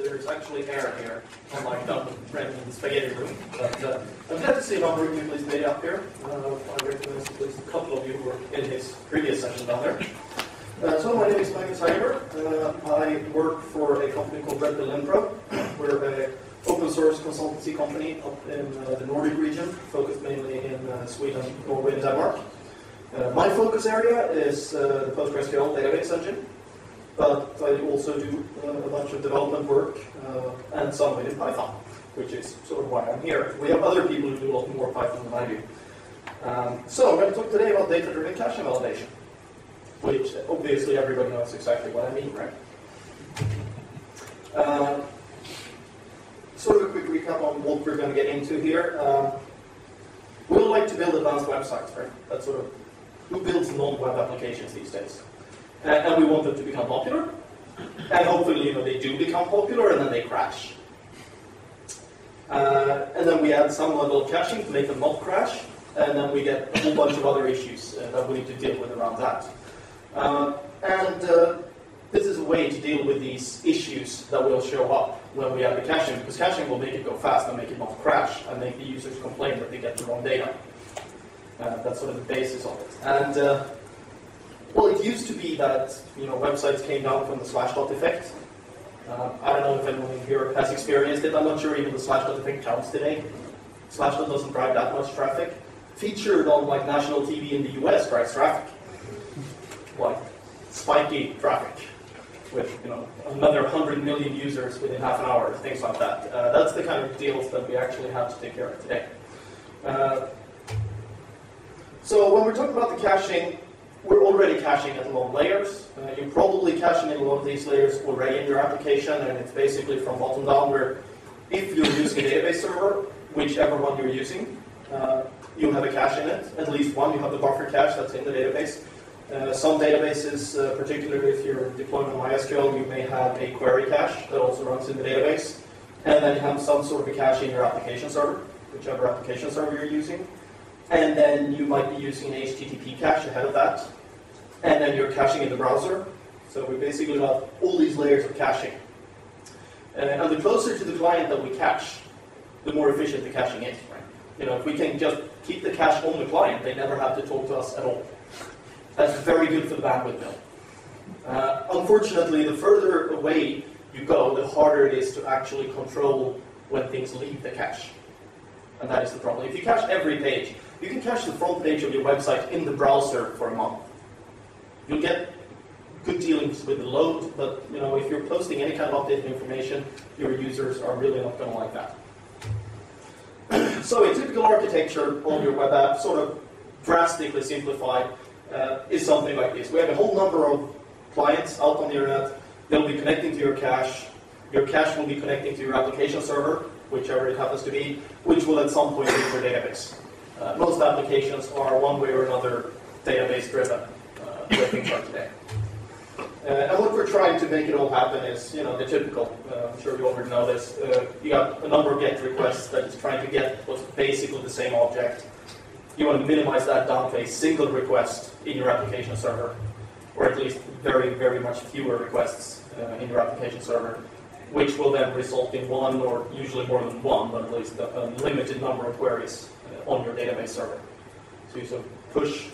there's actually air here, unlike down in the spaghetti room. But I'm glad to see a number of you at least made it up here. I recognize at least a couple of you who were in his previous session down there. So my name is Magnus. I work for a company called Red Pill Info. We're an open source consultancy company up in the Nordic region, focused mainly in Sweden, Norway, and Denmark. My focus area is the PostgreSQL database engine, but I also do a bunch of development work and some of it in Python, which is sort of why I'm here. We have other people who do a lot more Python than I do. So I'm going to talk today about data-driven cache invalidation, which obviously everybody knows exactly what I mean, right? Sort of a quick recap on what we're going to get into here. We all like to build advanced websites, right? That's sort of who builds non-web applications these days. And we want them to become popular. And hopefully, they do become popular and then they crash. And then we add some level of caching to make them not crash. And then we get a whole bunch of other issues that we need to deal with around that. This is a way to deal with these issues that will show up when we add the caching, because caching will make it go fast and make it not crash and make the users complain that they get the wrong data. That's sort of the basis of it. And well, it used to be that websites came down from the slashdot effect. I don't know if anyone here has experienced it. I'm not sure even the slashdot effect counts today. Slashdot doesn't drive that much traffic. Featured on like national TV in the US drives traffic, like spiky traffic, with another 100 million users within half an hour, things like that. That's the kind of deals that we actually have to take care of today. So when we're talking about the caching, we're already caching at low layers. You're probably caching in a lot of these layers already in your application, and it's basically from bottom down, where if you're using a database server, whichever one you're using, you have a cache in it. At least one, you have the buffer cache that's in the database. Some databases, particularly if you're deploying on MySQL, you may have a query cache that also runs in the database. And then you have some sort of a cache in your application server, whichever application server you're using. And then you might be using an HTTP cache ahead of that. And then you're caching in the browser. So we basically have all these layers of caching. And the closer to the client that we cache, the more efficient the caching is, right? If we can just keep the cache on the client, they never have to talk to us at all. That's very good for the bandwidth bill. Unfortunately, the further away you go, the harder it is to actually control when things leave the cache. And that is the problem. If you cache every page, you can cache the front page of your website in the browser for a month. You'll get good dealings with the load, but if you're posting any kind of updated information, your users are really not going to like that. So a typical architecture on your web app, sort of drastically simplified, is something like this. We have a whole number of clients out on the internet. They'll be connecting to your cache. Your cache will be connecting to your application server, whichever it happens to be, which will at some point reach your database. Most applications are one way or another database driven, where things are today. And what we're trying to make it all happen is, the typical, I'm sure you already know this, you got a number of GET requests that is trying to get what's basically the same object. You want to minimize that down to a single request in your application server, or at least very, very much fewer requests in your application server, which will then result in one, or usually more than one, but at least a limited number of queries on your database server. So you sort of push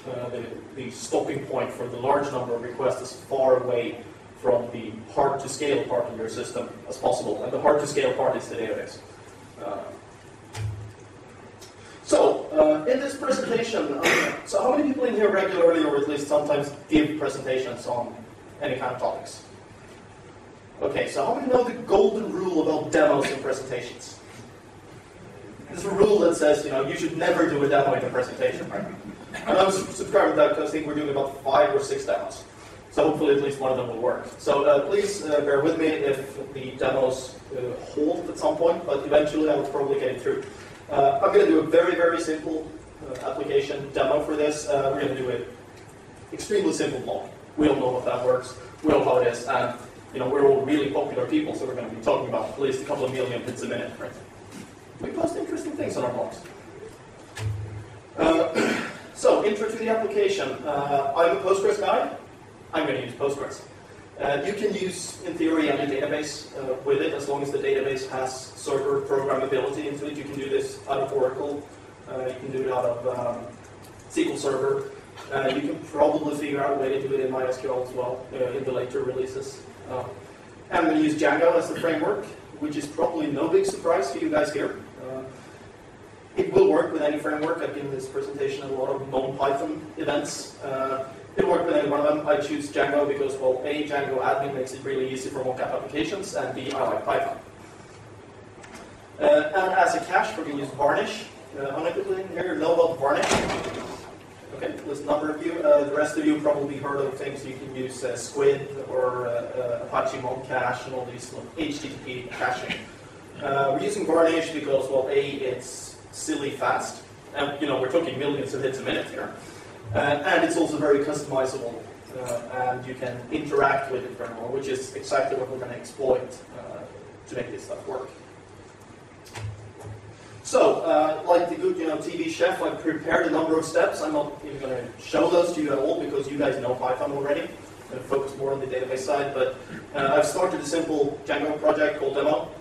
the stopping point for the large number of requests as far away from the hard-to-scale part of your system as possible. And the hard-to-scale part is the database. In this presentation, so how many people in here regularly, or at least sometimes, give presentations on any kind of topics? Okay, so how many know the golden rule about demos and presentations? There's a rule that says, you should never do a demo in a presentation, right? And I'm subscribed to that because I think we're doing about 5 or 6 demos. So hopefully at least one of them will work. So please bear with me if the demos halt at some point, but eventually I will probably get it through. I'm going to do a very, very simple application demo for this. We're going to do an extremely simple blog. We all know what that works. We all know how it is. And we're all really popular people, so we're going to be talking about at least a couple of million hits a minute, right? We post interesting things on our blogs. So, intro to the application. I'm a Postgres guy. I'm going to use Postgres. You can use, in theory, any database with it, as long as the database has server programmability into it. You can do this out of Oracle. You can do it out of SQL Server. You can probably figure out a way to do it in MySQL as well in the later releases. I'm going to use Django as the framework, which is probably no big surprise to you guys here. It will work with any framework. I've given this presentation at a lot of non-Python events. It'll work with any one of them. I choose Django because, well, A, Django admin makes it really easy for mockup applications, and B, I like Python. And as a cache, we're going to use Varnish. How many people in here know about Varnish? Okay, there's a number of you. The rest of you probably heard of things. You can use Squid or Apache Memcache and all these HTTP caching. We're using Varnish because, well, A, it's silly fast. And, you know, we're talking millions of hits a minute here. And it's also very customizable. And you can interact with it very well, which is exactly what we're going to exploit to make this stuff work. So, like the good, TV chef, I've prepared a number of steps. I'm not even going to show those to you at all because you guys know Python already. I'm going to focus more on the database side. But I've started a simple Django project called demo.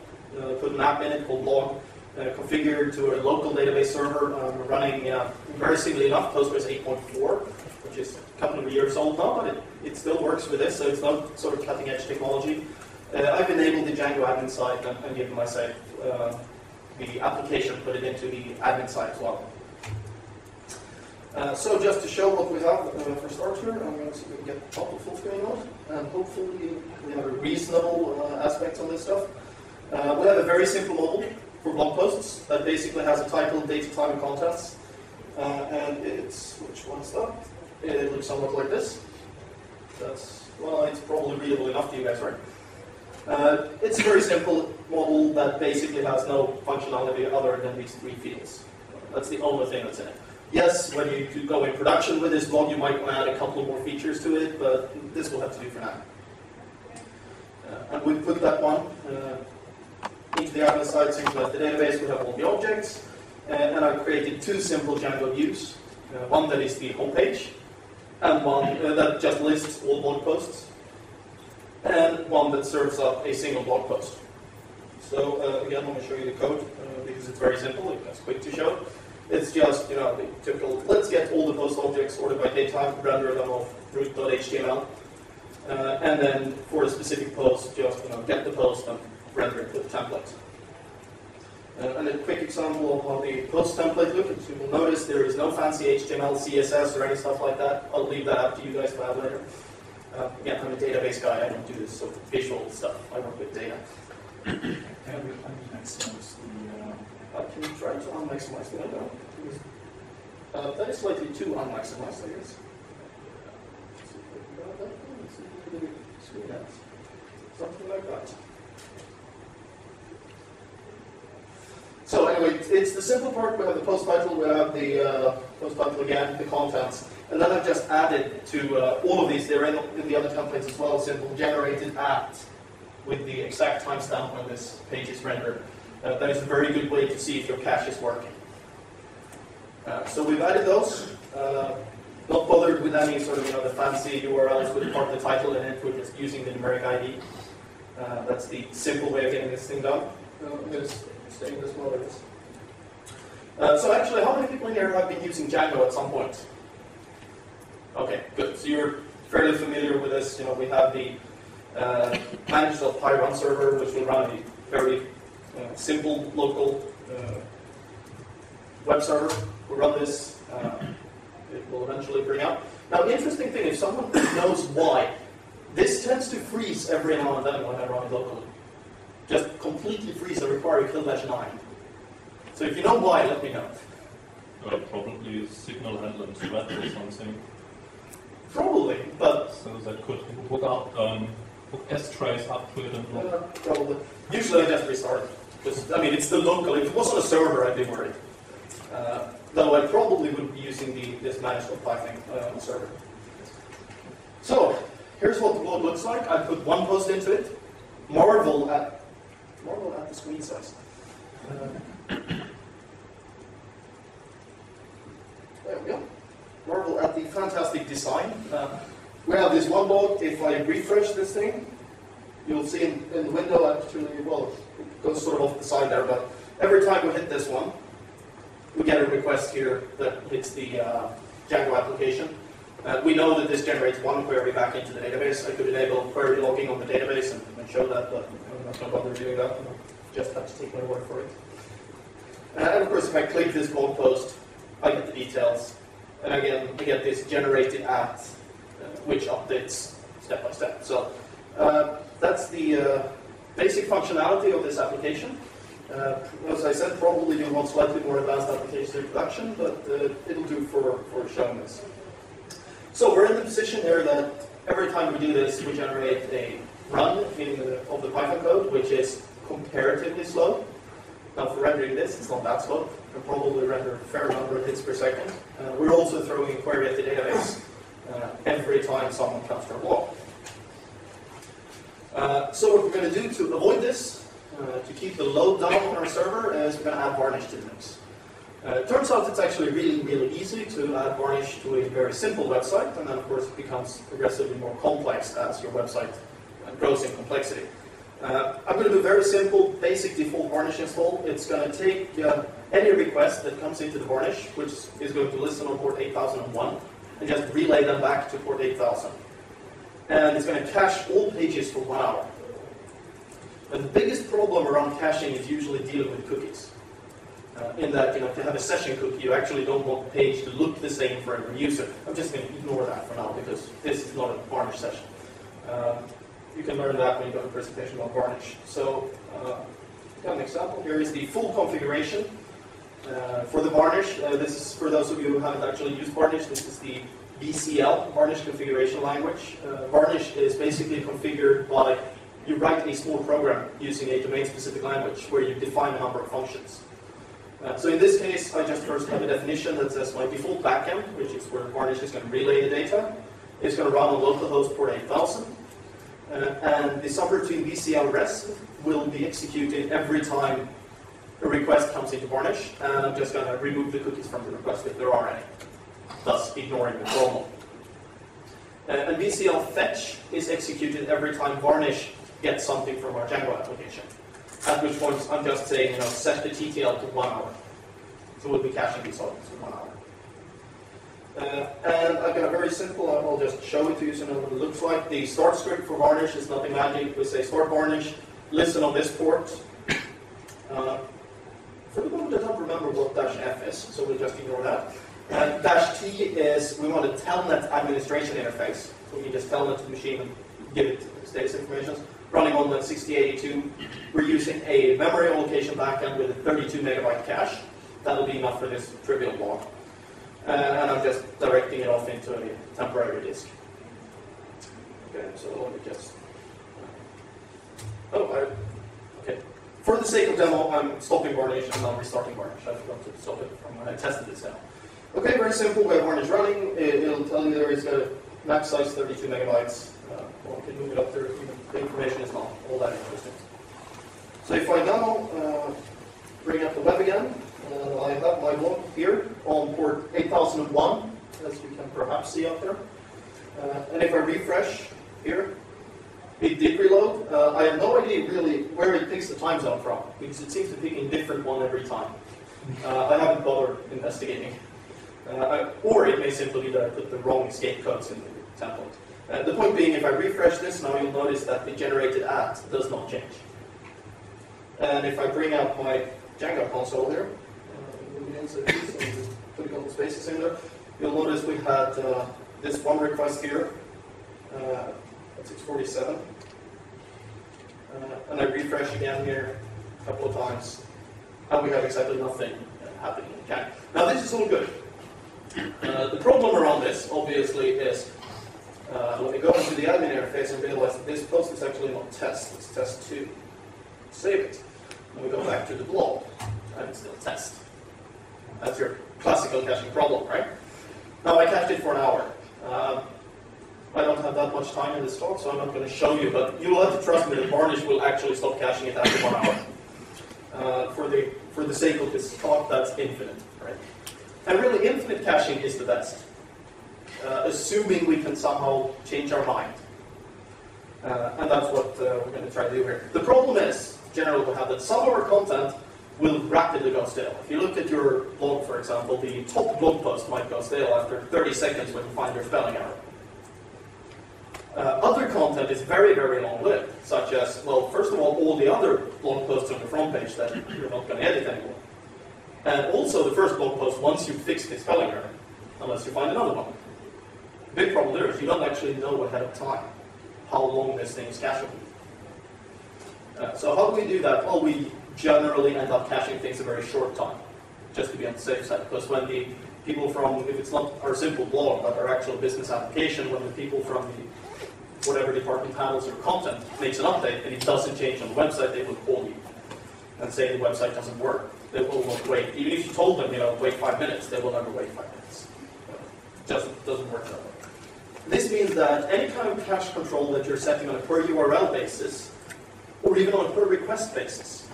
Put an app in it called log. Configured to a local database server. We're running, very simply enough, Postgres 8.4, which is a couple of years old now, but it still works with this, so it's not sort of cutting-edge technology. I've enabled the Django admin side and given myself the application, put it into the admin side as well. So just to show what we have for start here, I'm going to see if we can get the top of full screen on, and hopefully we have a reasonable aspects on this stuff. We have a very simple model for blog posts that basically has a title, date, time, and contents. And it's, which one is that? It looks somewhat like this. That's, well, it's probably readable enough to you guys, right? It's a very simple model that basically has no functionality other than these three fields. That's the only thing that's in it. Yes, when you go in production with this blog, you might want to add a couple more features to it, but this will have to do for now. And we put that one into the admin side, simply as the database. We have all the objects, and I've created two simple Django views. One that is the homepage, and one that just lists all blog posts, and one that serves up a single blog post. So again, I'm going to show you the code because it's very simple. It's quick to show. It's just, the typical, let's get all the post objects sorted by date time, render them off root.html, and then for a specific post, just get the post and render it with a template. And a quick example of how the post template looks. You will notice there is no fancy HTML, CSS, or any stuff like that. I'll leave that up to you guys to add later. Again, I'm a database guy. I don't do this sort of visual stuff. I work with data. Can we maximize the... I can try to unmaximize the window. That is slightly too unmaximized, I guess. Something like that. So anyway, it's the simple part. We have the post title, we have the post title again, the contents, and then I've just added to all of these. They're in the other templates as well. Simple generated at with the exact timestamp when this page is rendered. That is a very good way to see if your cache is working. So we've added those. Not bothered with any sort of the fancy URLs with part of the title in it. We're just using the numeric ID. That's the simple way of getting this thing done. Just staying this while it is. So actually, how many people in here have been using Django at some point? Okay, good. So you're fairly familiar with this. We have the Magnus.py run server, which will run a very simple local web server. We'll run this. It will eventually bring up. Now, the interesting thing, if someone knows why, this tends to freeze every now and then when I run it locally. Just completely freeze and require a kill-9. So if you know why, let me know. Well, probably signal handling thread or something. Probably, but... So that could hook up, hook S-trace up to it and... probably. Usually I just restart it. It's still local. If it was on a server, I'd be worried. Though I probably would be using this Magnus.py thing on the server. So, here's what the blog looks like. I put one post into it. Marvel at the screen size. There we go. Marvel at the fantastic design. we have this one log. If I refresh this thing, you'll see in the window actually, well, it goes sort of off the side there, but every time we hit this one, we get a request here that hits the Django application. We know that this generates one query back into the database. I could enable query logging on the database and show that, but I'm not going to bother doing that. I just have to take my word for it. And of course, if I click this blog post, I get the details. And again, I get this generated at, which updates step by step. So that's the basic functionality of this application. As I said, probably do want slightly more advanced applications in production, but it'll do for showing this. So we're in the position here that every time we do this, we generate a run of the Python code, which is comparatively slow. Now for rendering this, it's not that slow. We'll probably render a fair number of hits per second. We're also throwing a query at the database every time someone comes to our blog. So what we're going to do to avoid this, to keep the load down on our server, is we're going to add varnish to the mix. It turns out it's actually really, really easy to add varnish to a very simple website, and then of course it becomes progressively more complex as your website grows in complexity. I'm going to do a very simple, basic default varnish install. It's going to take any request that comes into the varnish, which is going to listen on port 8001, and just relay them back to port 8000. And it's going to cache all pages for 1 hour. And the biggest problem around caching is usually dealing with cookies. In that, if you have a session cookie, you actually don't want the page to look the same for every user. I'm just going to ignore that for now because this is not a varnish session. You can learn that when you go to a presentation about varnish. So, got an example. Here is the full configuration for the varnish. This is for those of you who haven't actually used varnish. This is the VCL, varnish configuration language. Varnish is basically configured by you write a small program using a domain-specific language where you define a number of functions. So in this case, I just first have a definition that says my default backend, which is where varnish is going to relay the data, is going to run on localhost port 8000. And the subroutine VCL rest will be executed every time a request comes into varnish. And I'm just going to remove the cookies from the request if there are any, thus ignoring the problem. And VCL fetch is executed every time varnish gets something from our Django application. At which point I'm just saying, set the TTL to 1 hour. So we'll be caching these items for 1 hour. And I've got a very simple, I'll just show it to you so you know what it looks like. The start script for varnish is nothing magic. We say start varnish, listen on this port. For the moment I don't remember what -f is, so we'll just ignore that. -t is, we want a telnet administration interface. So we can just telnet to the machine and give it status information. Running on the 6082, we're using a memory allocation backend with a 32 megabyte cache. That'll be enough for this trivial block. And I'm just directing it off into a temporary disk. Okay, so let me just... okay. For the sake of demo, I'm stopping varnish and I'm restarting varnish. I forgot to stop it from when I tested this now. Okay, very simple. We have varnish running. It'll tell you there is a max size 32 megabytes. Well, we can move it up there. The information is not all that interesting. So if I now bring up the web again, I have my blog here on port 8001, as you can perhaps see up there. And if I refresh here, it did reload. I have no idea really where it picks the time zone from, because it seems to pick a different one every time. I haven't bothered investigating. Or it may simply be that I put the wrong escape codes in the template. The point being, if I refresh this now, you'll notice that the generated at does not change. And if I bring out my Django console here, put a couple spaces in there, you'll notice we had this one request here at 647. And I refresh again here a couple of times, and we have exactly nothing happening in Django. Now this is all good. The problem around this, obviously, is let me go into the admin interface and realize that this post is actually not test, it's test 2. Save it. And we go back to the blog, and it's still test. That's your classical caching problem, right? Now I cached it for an hour. I don't have that much time in this talk, so I'm not going to show you, but you will have to trust me that varnish will actually stop caching it after 1 hour. For the sake of this talk, that's infinite, right? And really, infinite caching is the best. assuming we can somehow change our mind. And that's what we're going to try to do here. The problem is, generally we have that some of our content will rapidly go stale. If you look at your blog, for example, the top blog post might go stale after 30 seconds when you find your spelling error. Other content is very, very long-lived, such as, well, first of all the other blog posts on the front page that you're not going to edit anymore. And also the first blog post, once you fix the spelling error, unless you find another one. The big problem there is you don't actually know ahead of time how long this thing is cacheable. So how do we do that? Well, we generally end up caching things a very short time, just to be on the safe side. Because when the people from, if it's not our simple blog, but our actual business application, when the people from the whatever department handles your content makes an update and it doesn't change on the website, they will call you and say the website doesn't work. They will not wait. Even if you told them, wait 5 minutes, they will never wait 5 minutes. It just doesn't work that way. This means that any kind of cache control that you're setting on a per URL basis, or even on a per request basis,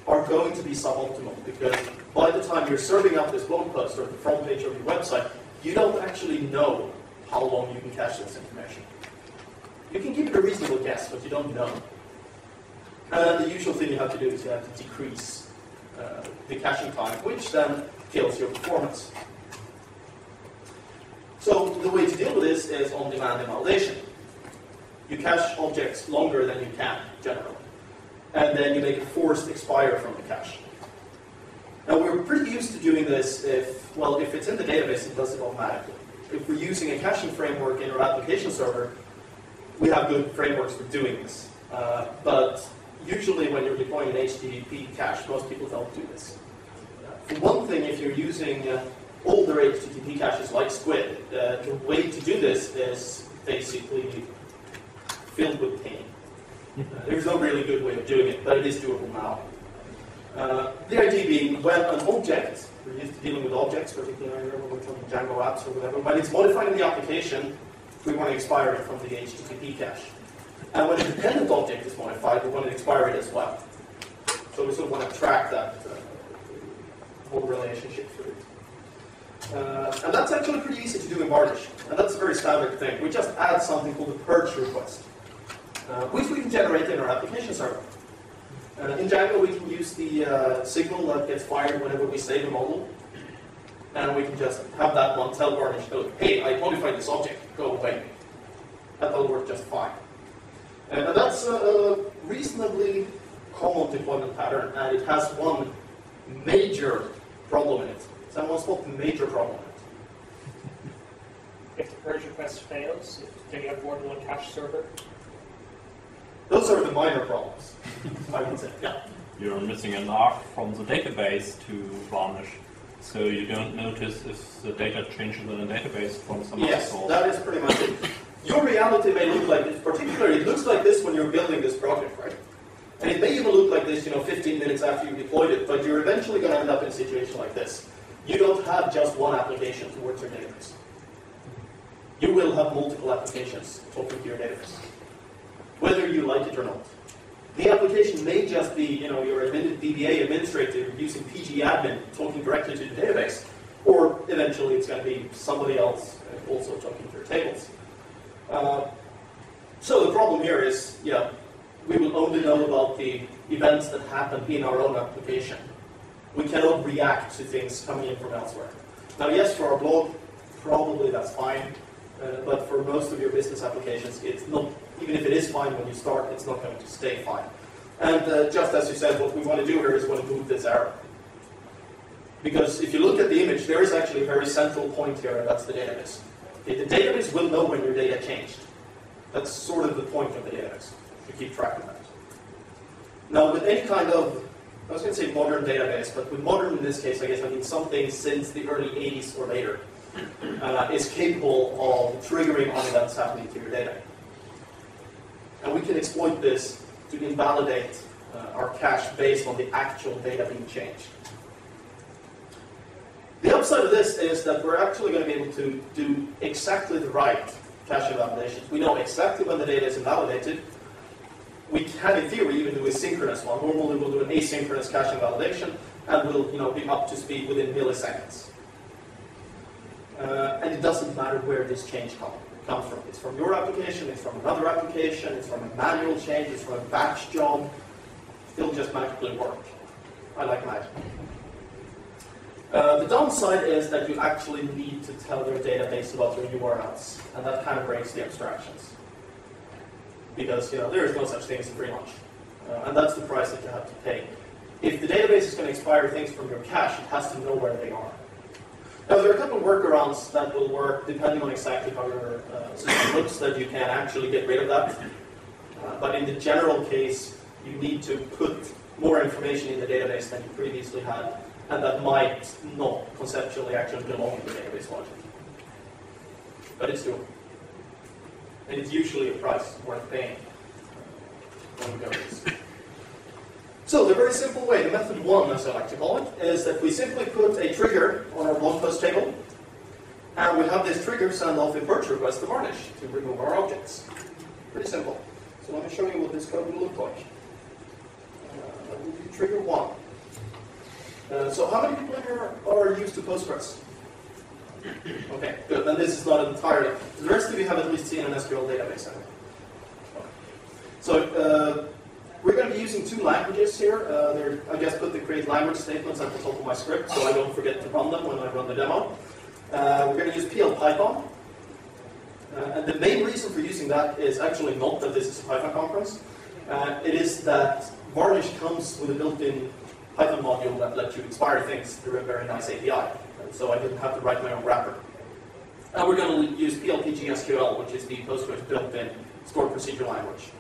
are going to be suboptimal, because by the time you're serving up this blog post or the front page of your website, you don't actually know how long you can cache this information. You can give it a reasonable guess, but you don't know. And the usual thing you have to do is you have to decrease the caching time, which then kills your performance. So the way to deal with this is on-demand invalidation. You cache objects longer than you can, generally. And then you make a forced expire from the cache. Now we're pretty used to doing this if it's in the database, it does it automatically. If we're using a caching framework in our application server, we have good frameworks for doing this. But usually when you're deploying an HTTP cache, most people don't do this. For one thing, if you're using older HTTP caches like Squid, the way to do this is basically filled with pain. There's no really good way of doing it, but it is doable now. The idea being, when an object, we're used to dealing with objects, particularly when we're talking Django apps or whatever, when it's modified in the application, we want to expire it from the HTTP cache. And when a dependent object is modified, we want to expire it as well. So we sort of want to track that whole relationship through it. And that's actually pretty easy to do in Varnish. And that's a very standard thing. We just add something called a purge request, which we can generate in our application server. In Django, we can use the signal that gets fired whenever we save a model. And we can just have that one tell Varnish, hey, I modified this object, go away. That'll work just fine. And that's a reasonably common deployment pattern, and it has one major problem in it. Someone spot the major problem in it. If the purge request fails, can you have more than one cache server? Those are the minor problems, I would say. Yeah. You're missing an arc from the database to Varnish, so you don't notice if the data changes in the database from some other source. Yes, that is pretty much it. Your reality may look like this, particularly it looks like this when you're building this project, right? And it may even look like this, 15 minutes after you deployed it, but you're eventually going to end up in a situation like this. You don't have just one application towards your database. You will have multiple applications talking to your database, whether you like it or not. The application may just be, your DBA administrator using PG admin talking directly to the database, or eventually it's going to be somebody else also talking to your tables. So the problem here is, we will only know about the events that happen in our own application. We cannot react to things coming in from elsewhere. Now, yes, for our blog, probably that's fine, but for most of your business applications, it's not. Even if it is fine when you start, it's not going to stay fine. And just as you said, what we want to do here is we want to move this error. Because if you look at the image, there is actually a very central point here, and that's the database. The database will know when your data changed. That's sort of the point of the database, to keep track of that. Now, with any kind of, I was going to say modern database, but with modern in this case, I guess I mean something since the early 80s or later, is capable of triggering on events happening to your data. And we can exploit this to invalidate our cache based on the actual data being changed. The upside of this is that we're actually going to be able to do exactly the right cache invalidations. We know exactly when the data is invalidated. We can, in theory, even do a synchronous one. Normally, we'll do an asynchronous cache invalidation, and we'll be up to speed within milliseconds. And it doesn't matter where this change comes from. It's from your application, it's from another application, it's from a manual change, it's from a batch job. It'll just magically work. I like magic. The downside is that you actually need to tell your database about your URLs, and that kind of breaks the abstractions. Because there is no such thing as free lunch, and that's the price that you have to pay. If the database is going to expire things from your cache, it has to know where they are. Now, there are a couple of workarounds that will work depending on exactly how your system looks, that you can actually get rid of that. But in the general case, you need to put more information in the database than you previously had, and that might not conceptually actually belong in the database logic. But it's doable. And it's usually a price worth paying when we go to this. So the very simple way, the method one, as I like to call it, is that we simply put a trigger on our blog post table, and we have this trigger send off a purge request to Varnish to remove our objects. Pretty simple. So let me show you what this code will look like. That will be trigger one. So how many people here are used to Postgres? Okay, good. Then this is not entirely. The rest of you have at least seen an SQL database. So we're going to be using two languages here. I just put the create language statements at the top of my script so I don't forget to run them when I run the demo. We're going to use EuroPython. And the main reason for using that is actually not that this is a Python conference. It is that Varnish comes with a built-in Python module that lets you expire things through a very nice API. And so I didn't have to write my own wrapper. And we're going to use PLPG-SQL, which is the Postgres built-in stored procedure language.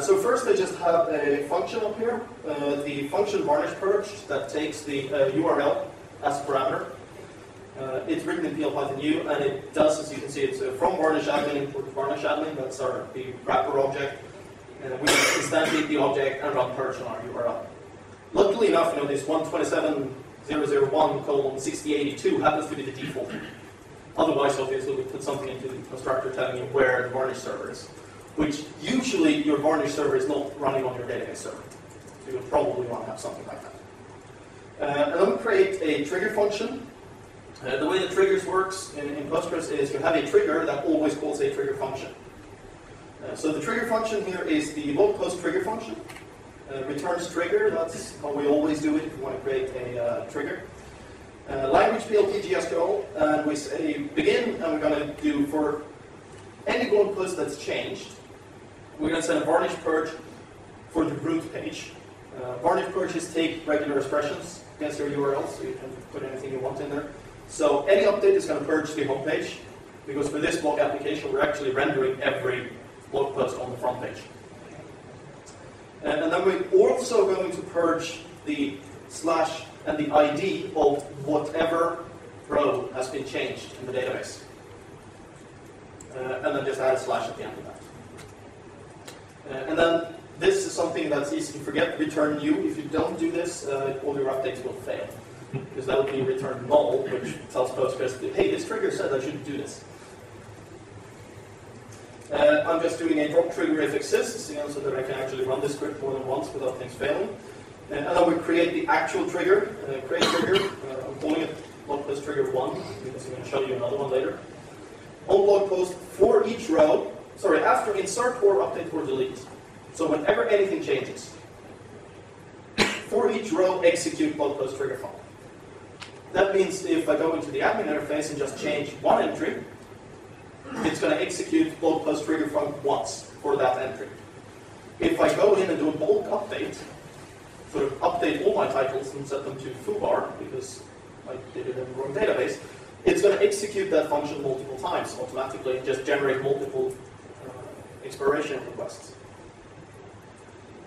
So first I just have a function up here, the function varnish purge that takes the URL as a parameter. It's written in PLPython-U, and it does, as you can see, it's from varnish admin import to varnish admin. That's the wrapper object. We instantiate the object and run purge on our URL. Luckily enough, this 127.001:6082 happens to be the default. Otherwise, obviously, we put something into the constructor telling you where the varnish server is, which usually your varnish server is not running on your database server. So you'll probably want to have something like that. And then we create a trigger function. The way the triggers works in Postgres is you have a trigger that always calls a trigger function. So the trigger function here is the log post trigger function. Returns trigger, that's how we always do it if we want to create a trigger. Language PLPG-SQL, and we say begin, and we're going to do for any blog post that's changed, we're going to send a varnish purge for the root page. Varnish purges take regular expressions against your URL, so you can put anything you want in there. So any update is going to purge the home page, because for this blog application, we're actually rendering every blog post on the front page. And then we're also going to purge the slash and the ID of whatever row has been changed in the database. And then just add a slash at the end of that. And then this is something that's easy to forget, return new. If you don't do this, all your updates will fail. Because that will be return null, which tells Postgres, hey, this trigger said I shouldn't do this. I'm just doing a drop trigger if exists, so that I can actually run this script more than once without things failing. And then we create the actual trigger, create trigger. I'm calling it blog post trigger 1, because I'm going to show you another one later. On blog post for each row, after insert or update or delete. So whenever anything changes, for each row, execute blog post trigger function. That means if I go into the admin interface and just change one entry, it's going to execute blog post trigger func once for that entry. If I go in and do a bulk update, sort of update all my titles and set them to foobar, because I did it in the wrong database, it's going to execute that function multiple times automatically and just generate multiple expiration requests.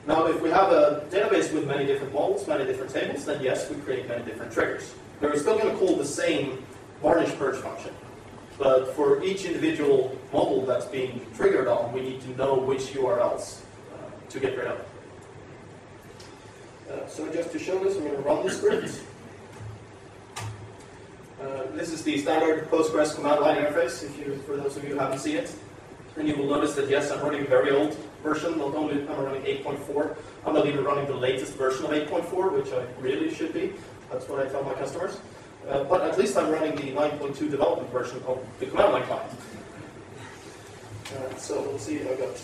Now, if we have a database with many different models, many different tables, then yes, we create many different triggers. We're still going to call the same varnish purge function. But for each individual model that's being triggered on, we need to know which URLs to get rid of. So just to show this, I'm going to run the script. This is the standard Postgres command line interface, for those of you who haven't seen it. And you will notice that, yes, I'm running a very old version. Not only am I running 8.4, I'm not even running the latest version of 8.4, which I really should be. That's what I tell my customers. but at least I'm running the 9.2 development version of the command line client. So let's see, I got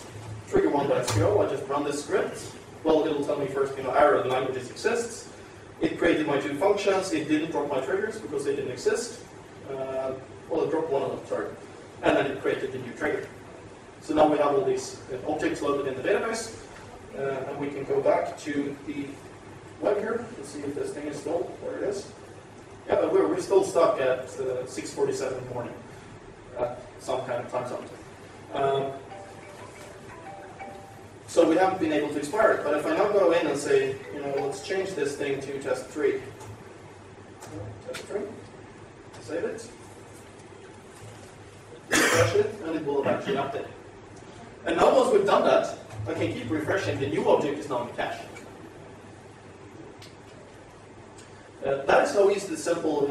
trigger1.sql. I just run this script. Well, it'll tell me first, error, the languages exists. It created my two functions. It didn't drop my triggers because they didn't exist. Well, it dropped one of them, sorry. And then it created the new trigger. So now we have all these objects loaded in the database. And we can go back to the web here to see if this thing is still where it is. Yeah, but we're still stuck at 6:47 in the morning. Some kind of time zone. So we haven't been able to expire it. But if I now go in and say, let's change this thing to test 3. Test 3. Save it. Refresh it, and it will eventually update. And now once we've done that, I can keep refreshing. The new object is now in cache. That is how easy the simple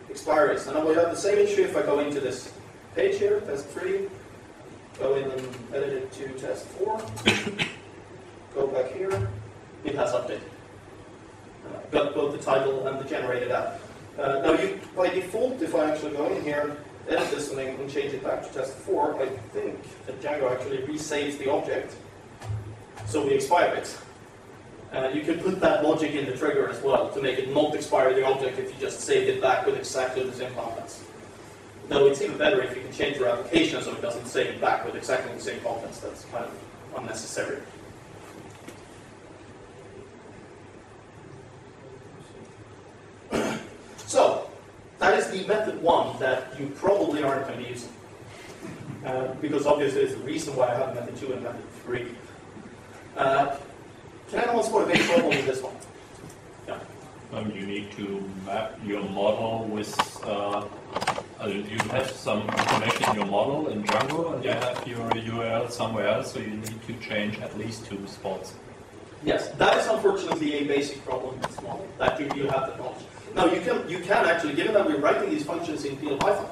expire is. And now we have the same issue if I go into this page here, test 3, go in and edit it to test 4, go back here, it has updated. Got both the title and the generated app. Now, by default, if I actually go in here, edit this and change it back to test 4, I think that Django actually resaves the object, so we expire it. You can put that logic in the trigger as well to make it not expire the object if you just saved it back with exactly the same contents. Though it's even better if you can change your application so it doesn't save it back with exactly the same contents. That's kind of unnecessary. So, that is the method 1 that you probably aren't going to be using. Because obviously there's a reason why I have method 2 and method 3. Can anyone spot a big problem with this one? Yeah. You need to map your model with, you have some information in your model in Django, and you have your URL somewhere else, so you need to change at least 2 spots. Yes, that is unfortunately a basic problem in this model, that you have the knowledge. Now, you can actually, given that we're writing these functions in EuroPython,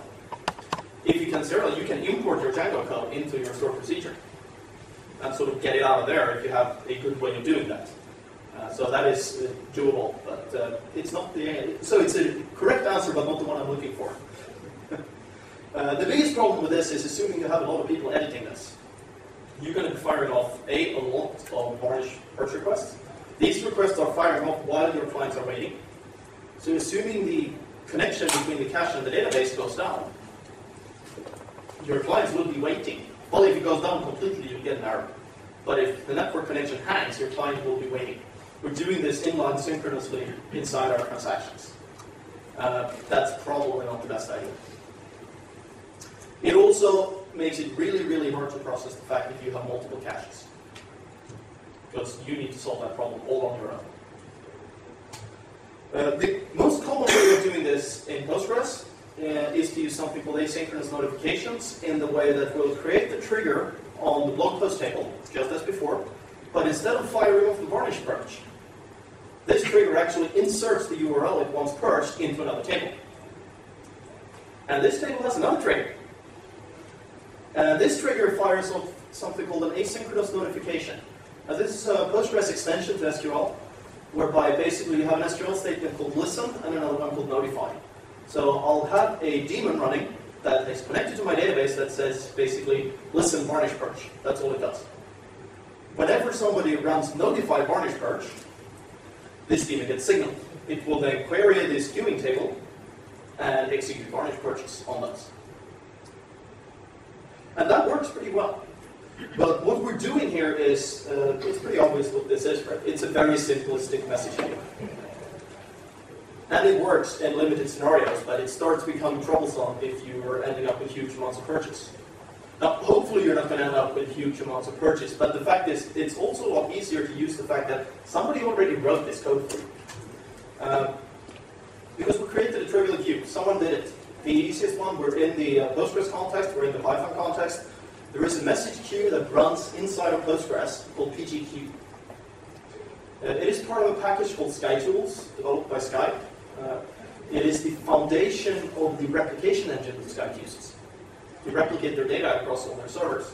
if you consider, you can import your Django code into your stored procedure and sort of get it out of there if you have a good way of doing that. So that is doable, but it's not the... So it's a correct answer, but not the one I'm looking for. The biggest problem with this is assuming you have a lot of people editing this. You're going to be firing off, a lot of varnish purge requests. These requests are firing off while your clients are waiting. So assuming the connection between the cache and the database goes down, your clients will be waiting. Well, if it goes down completely, you'll get an error. But if the network connection hangs, your client will be waiting. We're doing this inline synchronously inside our transactions. That's probably not the best idea. It also makes it really, really hard to process the fact that you have multiple caches. Because you need to solve that problem all on your own. The most common way of doing this in Postgres is to use something called asynchronous notifications in the way that we'll create the trigger on the blog post table, just as before, but instead of firing off the varnish purge, this trigger actually inserts the URL it wants purged into another table. And this table has another trigger. And this trigger fires off something called an asynchronous notification. Now this is a Postgres extension to SQL, whereby basically you have an SQL statement called listen and another one called notify. So I'll have a daemon running that is connected to my database that says basically listen varnish purge. That's all it does. Whenever somebody runs notify varnish purge, this daemon gets signaled. It will then query this queuing table and execute varnish purges on those. And that works pretty well. But what we're doing here is, it's pretty obvious what this is, right? It's a very simplistic message queue. And it works in limited scenarios, but it starts becoming troublesome if you are ending up with huge amounts of purchase. Now, hopefully you're not going to end up with huge amounts of purchase, but the fact is, it's also a lot easier to use the fact that somebody already wrote this code for you. Because we created a trivial queue. Someone did it. The easiest one, we're in the Postgres context, we're in the Python context. There is a message queue that runs inside of Postgres called PGQ. It is part of a package called SkyTools, developed by Sky. It is the foundation of the replication engine that Sky uses to replicate their data across all their servers,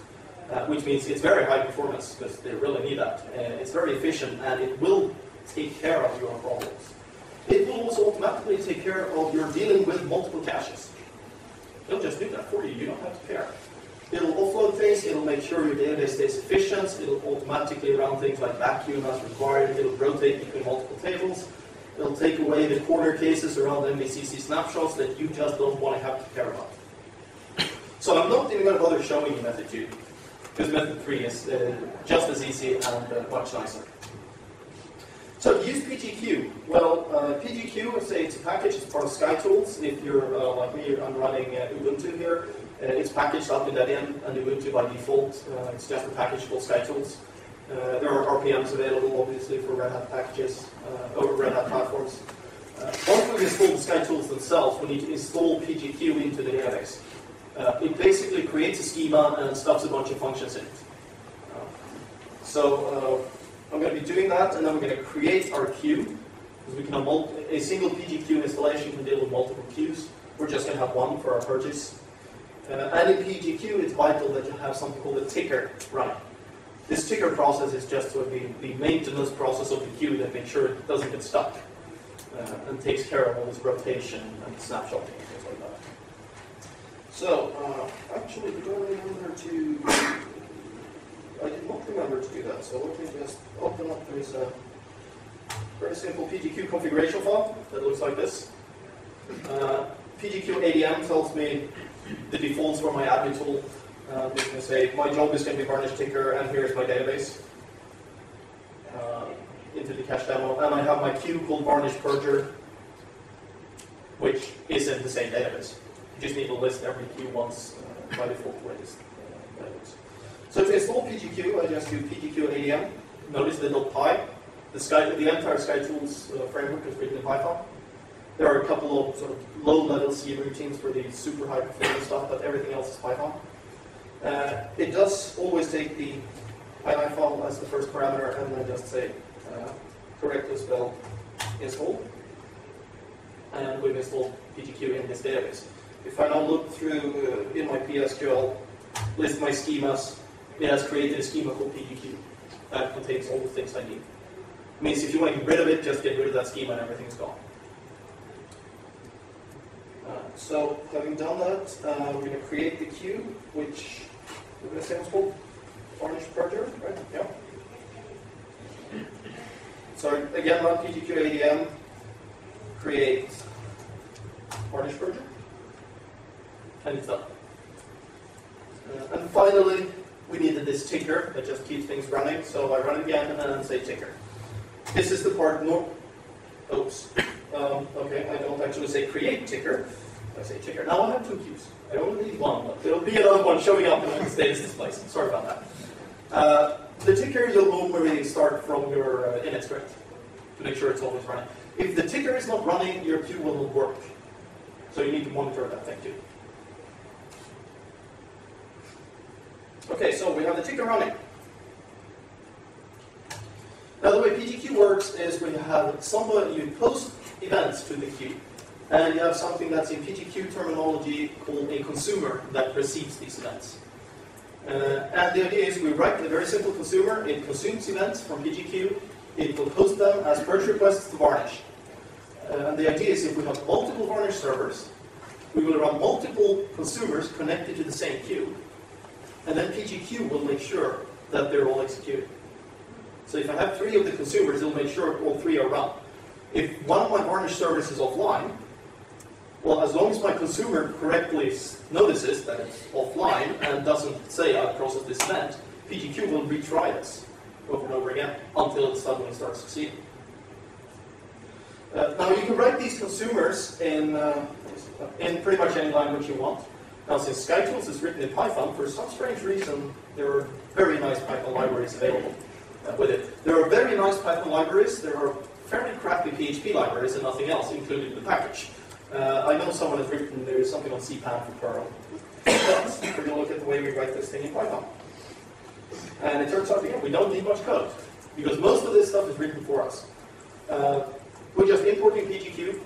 which means it's very high performance because they really need that. It's very efficient and it will take care of your problems. It will also automatically take care of your dealing with multiple caches. It'll just do that for you. You don't have to care. It'll offload things. It'll make sure your database stays efficient. It'll automatically run things like vacuum as required. It'll rotate between multiple tables. It'll take away the corner cases around MVCC snapshots that you just don't want to have to care about. So I'm not even going to bother showing you method 2, because method 3 is just as easy and much nicer. So use PGQ. Well, PGQ, it's a package, it's part of SkyTools. If you're like me, I'm running Ubuntu here. It's packaged up in Debian and Ubuntu by default. It's just a package called SkyTools. There are RPMs available, obviously, for Red Hat packages, or Red Hat platforms. Once we install the SkyTools themselves, we need to install PGQ into the database. It basically creates a schema and stuffs a bunch of functions in it. So I'm going to be doing that, and then we're going to create our queue, because we can have a single PGQ installation can deal with multiple queues. We're just going to have one for our purchase. And in PGQ, it's vital that you have something called a ticker running. This ticker process is just sort of the maintenance process of the queue that makes sure it doesn't get stuck and takes care of all this rotation and snapshotting and things like that. So, actually, I did not remember to do that, so let me just open up. There's a very simple PGQ configuration file that looks like this. PGQ ADM tells me the defaults for my admin tool. It's going to say, my job is going to be varnish ticker, and here's my database into the cache demo. And I have my queue called varnish purger, which is in the same database. You just need to list every queue once by default where this database. So to install PGQ, I just do PGQ ADM. Notice the .py. The entire SkyTools framework is written in Python. There are a couple of sort of low-level C routines for the super high-performance stuff, but everything else is Python. It does always take the INI file as the first parameter, and then just say correctly spelled install. And we've installed PGQ in this database. If I now look through in my PSQL, list my schemas, it has created a schema called PGQ that contains all the things I need. It means if you want to get rid of it, just get rid of that schema and everything's gone. So having done that, we're going to create the queue, which we're going to say what's called varnish purger, right? Yeah. So again, run PGQ ADM, create varnish purger, and it's done. And finally, we needed this ticker that just keeps things running. So I run it again and then say ticker. This is the part. Oops. Okay, I don't actually say create ticker. I say ticker. Now I have two queues. I only need one, but there'll be another one showing up in the status displays. Sorry about that. The ticker you'll normally start from your init script to make sure it's always running. If the ticker is not running, your queue will not work. So you need to monitor that thing too. Okay, so we have the ticker running. Now the way PGQ works is when you have somebody, you post events to the queue, and you have something that's in PGQ terminology called a consumer that receives these events. And the idea is we write a very simple consumer, it consumes events from PGQ, it will post them as purge requests to Varnish. And the idea is if we have multiple Varnish servers, we will run multiple consumers connected to the same queue, and then PGQ will make sure that they're all executed. So if I have 3 of the consumers, it'll make sure all 3 are run. If one of my Varnish servers is offline, well, as long as my consumer correctly notices that it's offline and doesn't say I processed this event, PGQ will retry this over and over again until it suddenly starts succeeding. Now you can write these consumers in pretty much any language you want. Now since SkyTools is written in Python, for some strange reason there are very nice Python libraries available with it. There are very nice Python libraries, there are fairly crappy PHP libraries and nothing else included in the package. I know someone has written, there is something on CPAN for Perl. But we're going to look at the way we write this thing in Python. And it turns out, again, we don't need much code, because most of this stuff is written for us. We're just importing PGQ,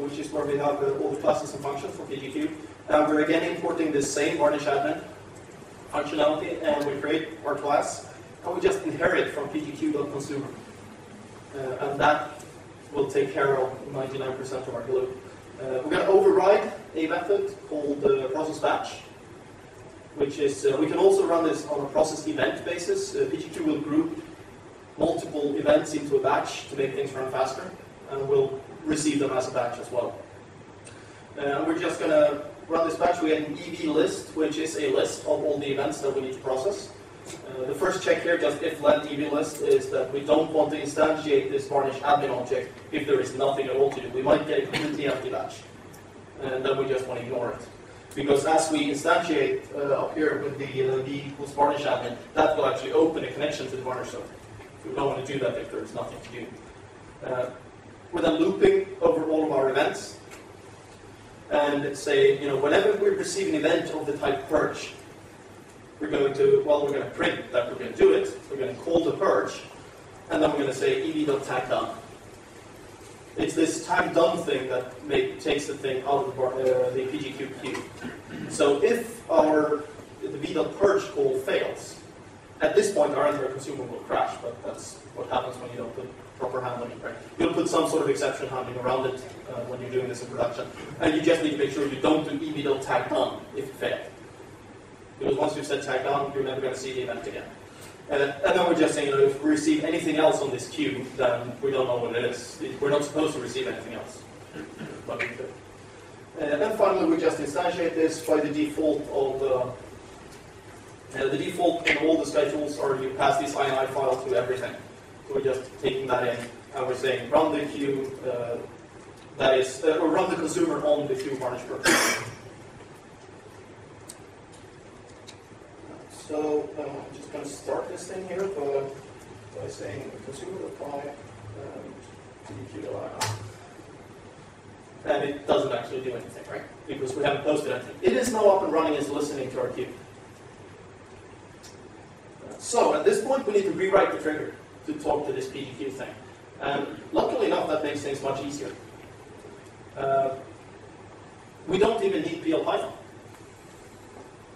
which is where we have all the classes and functions for PGQ. And we're again importing this same Varnish admin functionality, and we create our class, and we just inherit from PGQ.consumer. And that will take care of 99% of our glue. We're going to override a method called process batch, which is, we can also run this on a process event basis. PGQ will group multiple events into a batch to make things run faster, and we'll receive them as a batch as well. We're just going to run this batch. We have an EV list, which is a list of all the events that we need to process. The first check here, just if let EV list, is that we don't want to instantiate this varnish admin object if there is nothing at all to do. We might get a completely empty batch, and then we just want to ignore it. Because as we instantiate up here with the v equals varnish admin, that will actually open a connection to the varnish server. We don't want to do that if there's nothing to do. We're then looping over all of our events, and say, whenever we receive an event of the type purge, we're going to print that we're going to do it. We're going to call the purge, and then we're going to say ev.tag done. It's this tag done thing that takes the thing out of the PGQ queue. So if the v.purge call fails, at this point our entire consumer will crash, but that's what happens when you don't put proper handling, right? You'll put some sort of exception handling around it when you're doing this in production, and you just need to make sure you don't do ev.tag done if it fails. Because once you've said tag done, you're never going to see the event again. And then we're just saying, if we receive anything else on this queue, then we don't know what it is. We're not supposed to receive anything else. But we could. And then finally, we just instantiate this by the default of the default in all the schedules are you pass this INI file to everything. So we're just taking that in, and we're saying run the queue, or run the consumer on the queue varnish purge. So I'm just going to start this thing here by saying consumer.apply PGQ.INI. And it doesn't actually do anything, right? Because we haven't posted anything. It is now up and running and listening to our queue. So at this point, we need to rewrite the trigger to talk to this PGQ thing. And luckily enough, that makes things much easier. We don't even need PL-Python.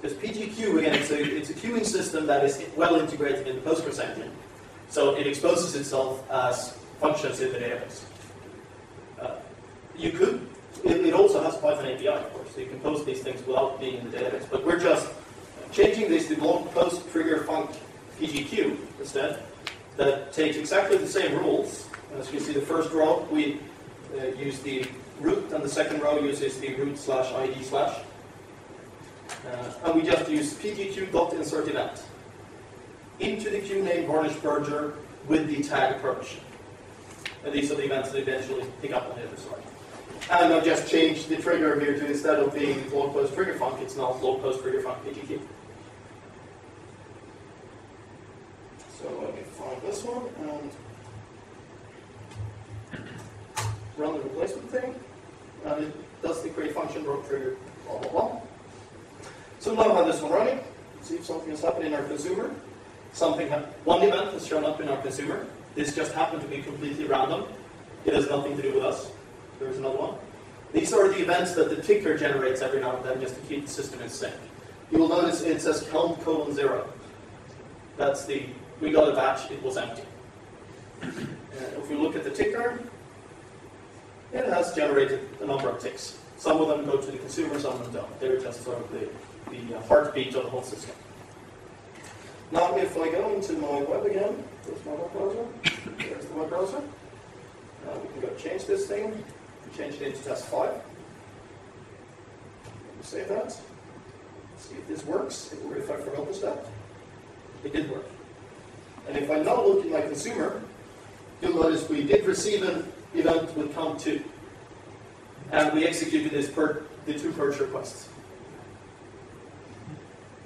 Because PGQ, again, it's a queuing system that is well integrated in the Postgres engine. So it exposes itself as functions in the database. It also has a Python API, of course, so you can post these things without being in the database. But we're just changing this to blog post trigger func PGQ instead, that takes exactly the same rules. As you can see, the first row, we use the root, and the second row uses the root/id/. And we just use pgq.insert event into the queue name varnish purger with the tag purge. And these are the events that eventually pick up on the other side. And I've just changed the trigger here to, instead of being blog post trigger func, it's now blog post trigger func PGQ. So let me find this one and run the replacement thing. And it does the create function row trigger, blah, blah, blah. So now I have this one running. See if something has happened in our consumer. One event has shown up in our consumer. This just happened to be completely random. It has nothing to do with us. There's another one. These are the events that the ticker generates every now and then just to keep the system in sync. You will notice it says count:0. That's we got a batch, it was empty. If we look at the ticker, it has generated a number of ticks. Some of them go to the consumer, some of them don't. They're just sort of the heartbeat of the whole system. Now if I go into my web again, there's my web browser, there's the web browser. Now we can go change this thing, change it into test 5. Save that. See if this works, or if I forgot the step. It did work. And if I now look at my consumer, you'll notice we did receive an event with count2. And we executed the 2 purge requests.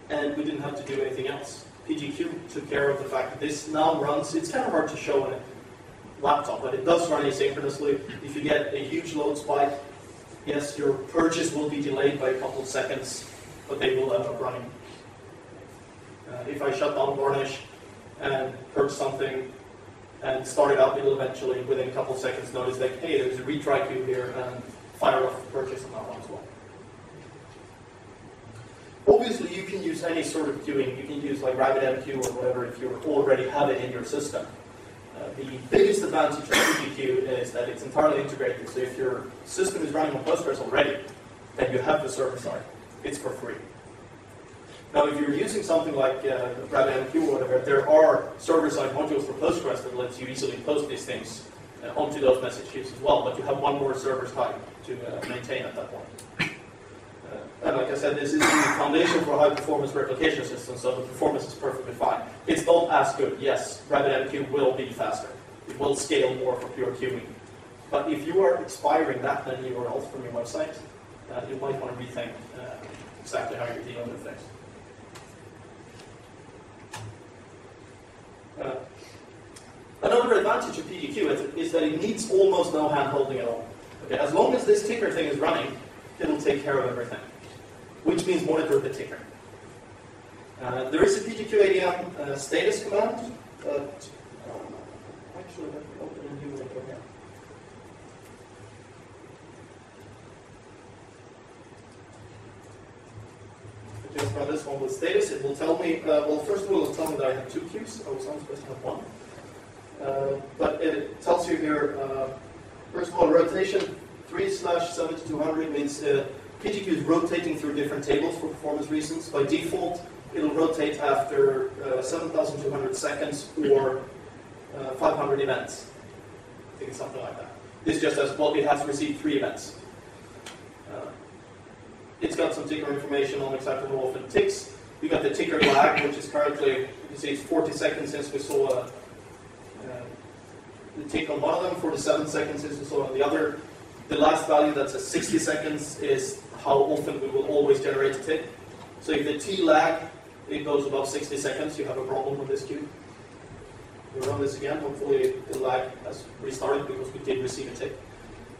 And we didn't have to do anything else. PGQ took care of the fact that this now runs. It's kind of hard to show on a laptop, but it does run asynchronously. If you get a huge load spike, yes, your purges will be delayed by a couple of seconds, but they will end up running. If I shut down Varnish and purge something and start it up, it'll eventually, within a couple of seconds, notice that, hey, there's a retry queue here, and fire off the purchase on that one as well. Obviously, you can use any sort of queuing. You can use like RabbitMQ or whatever if you already have it in your system. The biggest advantage of PGQ is that it's entirely integrated. So if your system is running on Postgres already, then you have the server side. It's for free. Now, if you're using something like RabbitMQ or whatever, there are server-side modules for Postgres that lets you easily post these things onto those message queues as well, but you have one more server side to maintain at that point. And like I said, this is the foundation for a high-performance replication system, so the performance is perfectly fine. It's not as good. Yes, RabbitMQ will be faster. It will scale more for pure queuing. But if you are expiring that many URLs from your website, you might want to rethink exactly how you're dealing with things. Another advantage of PGQ is that it needs almost no hand-holding at all. Okay, as long as this ticker thing is running, it'll take care of everything, which means monitor the ticker. There is a PGQ ADM status command, but actually, let me open a new window here. Just run this one with status. It will tell me, well, first of all, it will tell me that I have 2 queues. I was only supposed to have 1. But it tells you here, first of all, rotation 3/7200 means PGQ is rotating through different tables for performance reasons. By default, it'll rotate after 7,200 seconds or 500 events. I think it's something like that. This just says, well, it has received 3 events. It's got some ticker information on exactly how often it ticks. You got the ticker lag, which is currently, you can see it's 40 seconds since we saw the tick on one of them, 47 seconds since we saw on the other. The last value that's at 60 seconds is how often we will always generate a tick. So if the T lag, it goes above 60 seconds, you have a problem with this queue. We'll run this again. Hopefully the lag has restarted because we did receive a tick.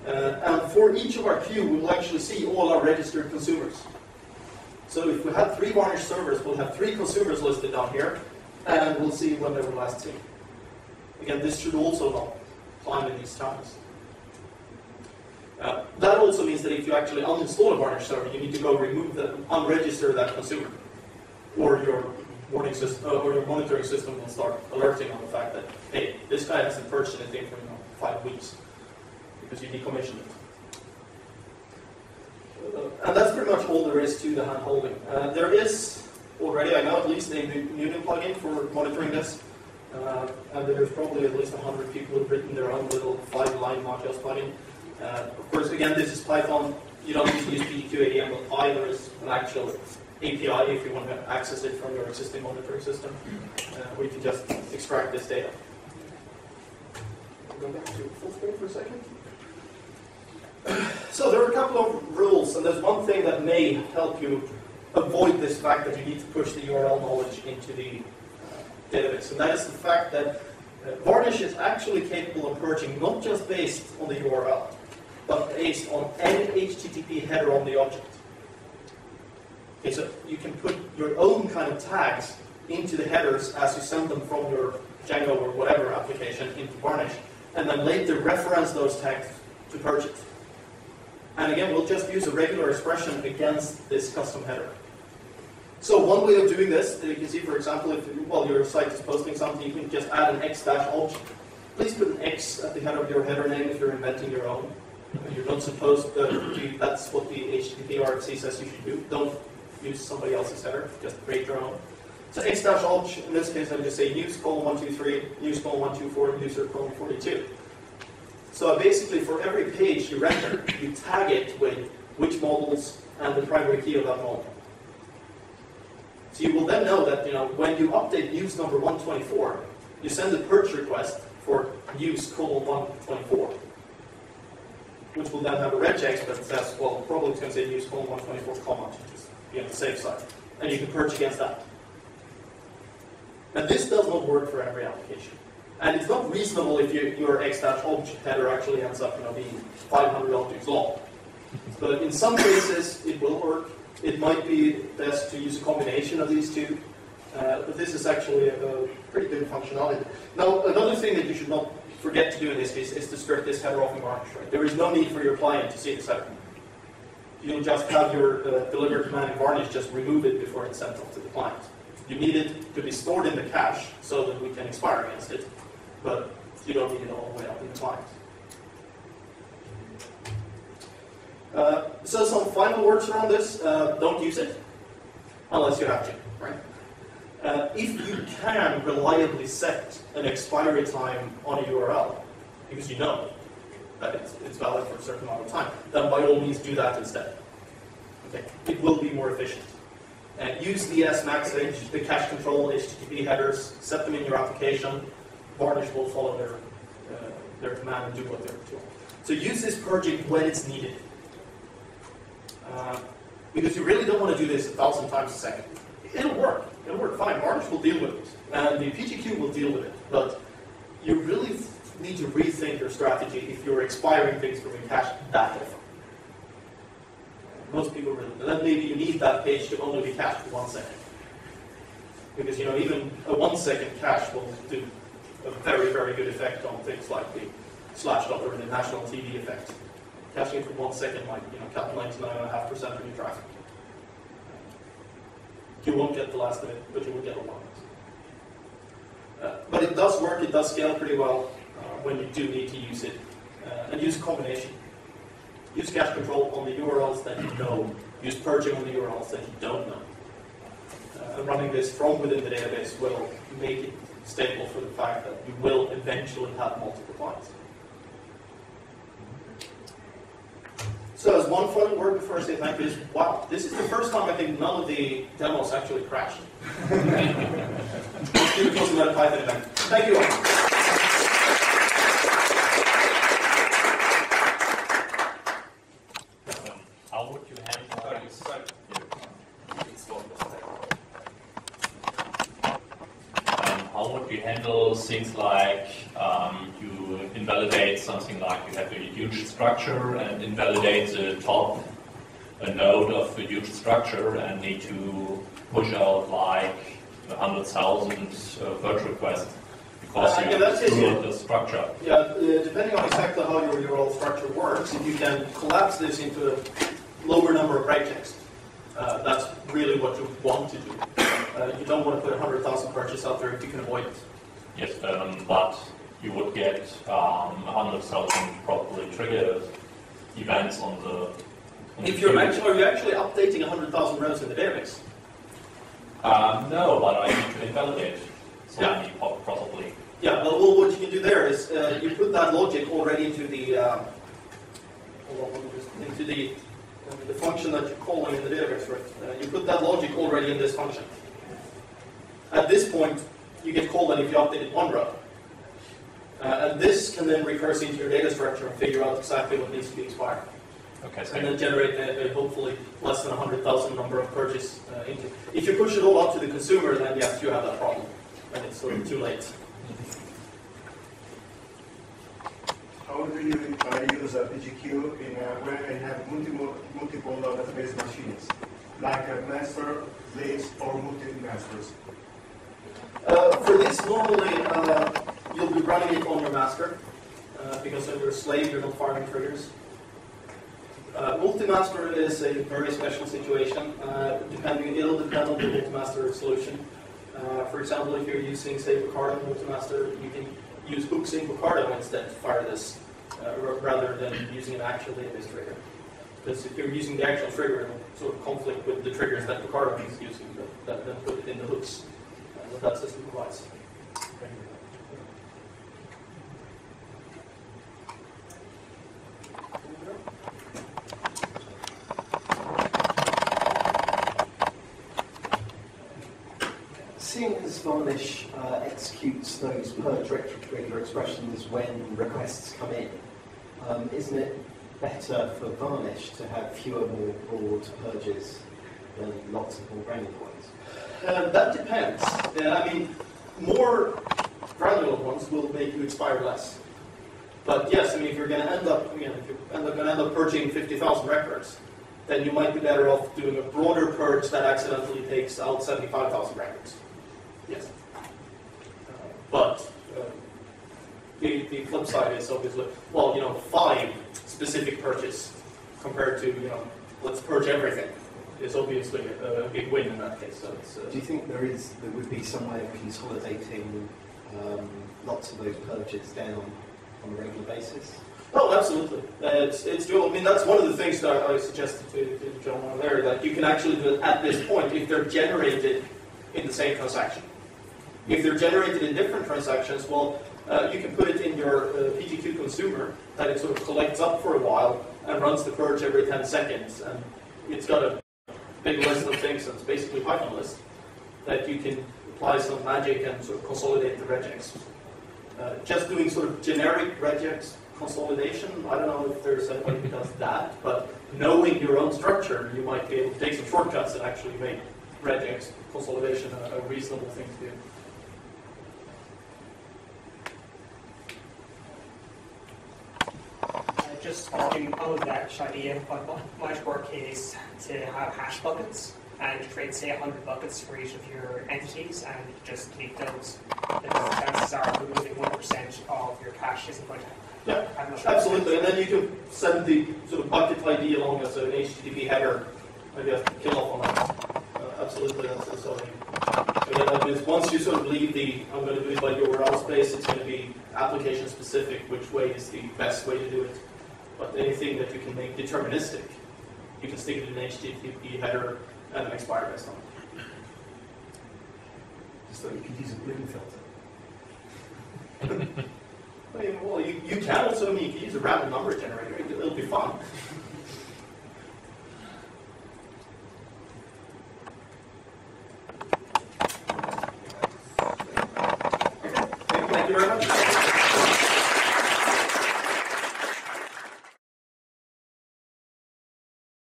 And for each of our queue, we will actually see all our registered consumers. So if we have 3 varnished servers, we'll have 3 consumers listed down here, and we'll see when they were last seen. Again, this should also not climb in these times. That also means that if you actually uninstall a varnished server, you need to go remove that, unregister that consumer, or your warning system, or your monitoring system will start alerting on the fact that, hey, this guy hasn't purchased anything for 5 weeks. Because you decommissioned it. And that's pretty much all there is to the hand-holding. There is already, I know at least, a Munin plugin for monitoring this. And there's probably at least 100 people who've written their own little 5-line modules plugin. Of course, again, this is Python. You don't need to use PGQ ADM.py. There is an actual API if you want to access it from your existing monitoring system, where you can just extract this data. I'll go back to full screen for a second. So there are a couple of rules, and there's one thing that may help you avoid this fact that you need to push the URL knowledge into the database, and that is the fact that Varnish is actually capable of purging not just based on the URL, but based on any HTTP header on the object. Okay, so you can put your own kind of tags into the headers as you send them from your Django or whatever application into Varnish, and then later reference those tags to purge it. And again, we'll just use a regular expression against this custom header. So one way of doing this, you can see, for example, if while your site is posting something, you can just add an x-obj. Please put an x at the head of your header name if you're inventing your own. You're not supposed to, that's what the HTTP RFC says you should do. Don't use somebody else's header, just create your own. So x-obj, in this case, I'm just say use:123, use:124, user:42. So basically, for every page you render, you tag it with which models and the primary key of that model. So you will then know that when you update use number 124, you send a purge request for use:124, which will then have a regex that says, well, probably it's going to say use:124, comma, to just be on the safe side. And you can purge against that. Now this does not work for every application. And it's not reasonable if your x-obj header actually ends up being 500 objects long. But in some cases, it will work. It might be best to use a combination of these two. But this is actually a pretty good functionality. Now, another thing that you should not forget to do in this case is to strip this header off in Varnish. Right? There is no need for your client to see this header. You'll just have your deliver command in Varnish just remove it before it's sent off to the client. You need it to be stored in the cache so that we can expire against it. But You don't need it all the way up in the client. So some final words around this. Don't use it unless you have to, right? If you can reliably set an expiry time on a URL, because you know that it's valid for a certain amount of time, then by all means do that instead. Okay? It will be more efficient. And use the smaxage, the cache control HTTP headers, set them in your application. Varnish will follow their command and do what they're doing. So use this purging when it's needed. Because you really don't want to do this 1,000 times a second. It'll work. It'll work fine. Varnish will deal with it. And the PGQ will deal with it. But you really need to rethink your strategy if you're expiring things from your cache that often. Most people really. And then maybe you need that page to only be cached for 1 second. Because even a 1 second cache will do a very, very good effect on things like the /dot or the national TV effect. Caching it for 1 second might cut 99.5% of your traffic. You won't get the last of it, but you will get a lot of it. But it does work, it does scale pretty well when you do need to use it. And use a combination. Use cache control on the URLs that you know. Use purging on the URLs that you don't know. And running this from within the database will make it stable for the fact that you will eventually have multiple clients. So as one final word before I say thank you is, wow, this is the first time I think none of the demos actually crashed. Let's do the EuroPython event. Thank you all. How would you handle this? How would you handle things like you invalidate something like you have a huge structure and invalidate the top node of a huge structure and need to push out like 100,000 purge requests because you screwed the structure? Yeah, depending on exactly how your URL structure works, if you can collapse this into a lower number of breakchecks, that's really what you want to do. You don't want to put 100,000 purchases out there if you can avoid it. Yes, but you would get 100,000 probably trigger events on the. If you're actually, are you actually updating 100,000 rows in the database? No, but I need to invalidate. So Yeah. I need possibly. Yeah. Well, what you can do there is you put that logic already into the the function that you're calling in the database. Right? You put that logic already in this function. At this point, you get called that if you updated one row. And this can then recurse into your data structure and figure out exactly what needs to be expired. Okay, so And then generate a hopefully less than 100,000 number of purchases into. If you push it all up to the consumer, then yes, you have that problem. And it's sort of too late. How do you use a PGQ when I have multiple database machines, like a master, slaves, or multi-masters? For this, normally you'll be running it on your master, because when you're a slave, you're not firing triggers. Multi-master is a very special situation. It'll depend on the multi-master solution. For example, if you're using, say, Picardo multi-master, you can use hooks in Picardo instead to fire this, rather than using an actual database trigger. Because if you're using the actual trigger, it'll sort of conflict with the triggers that Picardo is using, that then put it in the hooks that that system provides. Seeing as Varnish executes those purge trigger expressions when requests come in, isn't it better for Varnish to have fewer more broad purges than lots of more granular ones? That depends. I mean, more granular ones will make you expire less. But yes, I mean, if you're going to end up, purging 50,000 records, then you might be better off doing a broader purge that accidentally takes out 75,000 records. Yes. But the flip side is obviously, well, 5 specific purges compared to, let's purge everything is obviously a big win in that case. So it's, do you think there would be some way of consolidating lots of those purges down on a regular basis? Oh, absolutely. It's doable. I mean, that's one of the things that I suggested to John there, that you can actually do it at this point if they're generated in the same transaction. If they're generated in different transactions, well, you can put it in your PGQ consumer that it sort of collects up for a while and runs the purge every 10 seconds. And it's got a big list of things, and it's basically a Python list that you can apply some magic and sort of consolidate the regex. Just doing sort of generic regex consolidation, I don't know if there's anybody who does that, but knowing your own structure, you might be able to take some shortcuts and actually make regex consolidation a reasonable thing to do. Just talking on that idea, what might work is to have hash buckets and create, say, 100 buckets for each of your entities and just delete those. The chances are removing 1% of your cache isn't going to have much. Absolutely, and then you can send the sort of bucket ID along as an HTTP header. Maybe I have to kill off on that. Absolutely, that's something. Once you sort of leave the, I'm going to do it by URL space, it's going to be application specific, which way is the best way to do it. But anything that you can make deterministic, you can stick it in an HTTP header and expire based on it. Just thought you could use a bloom filter. Well, you can also, you can use a random number generator, it'll be fun. Thank you very much.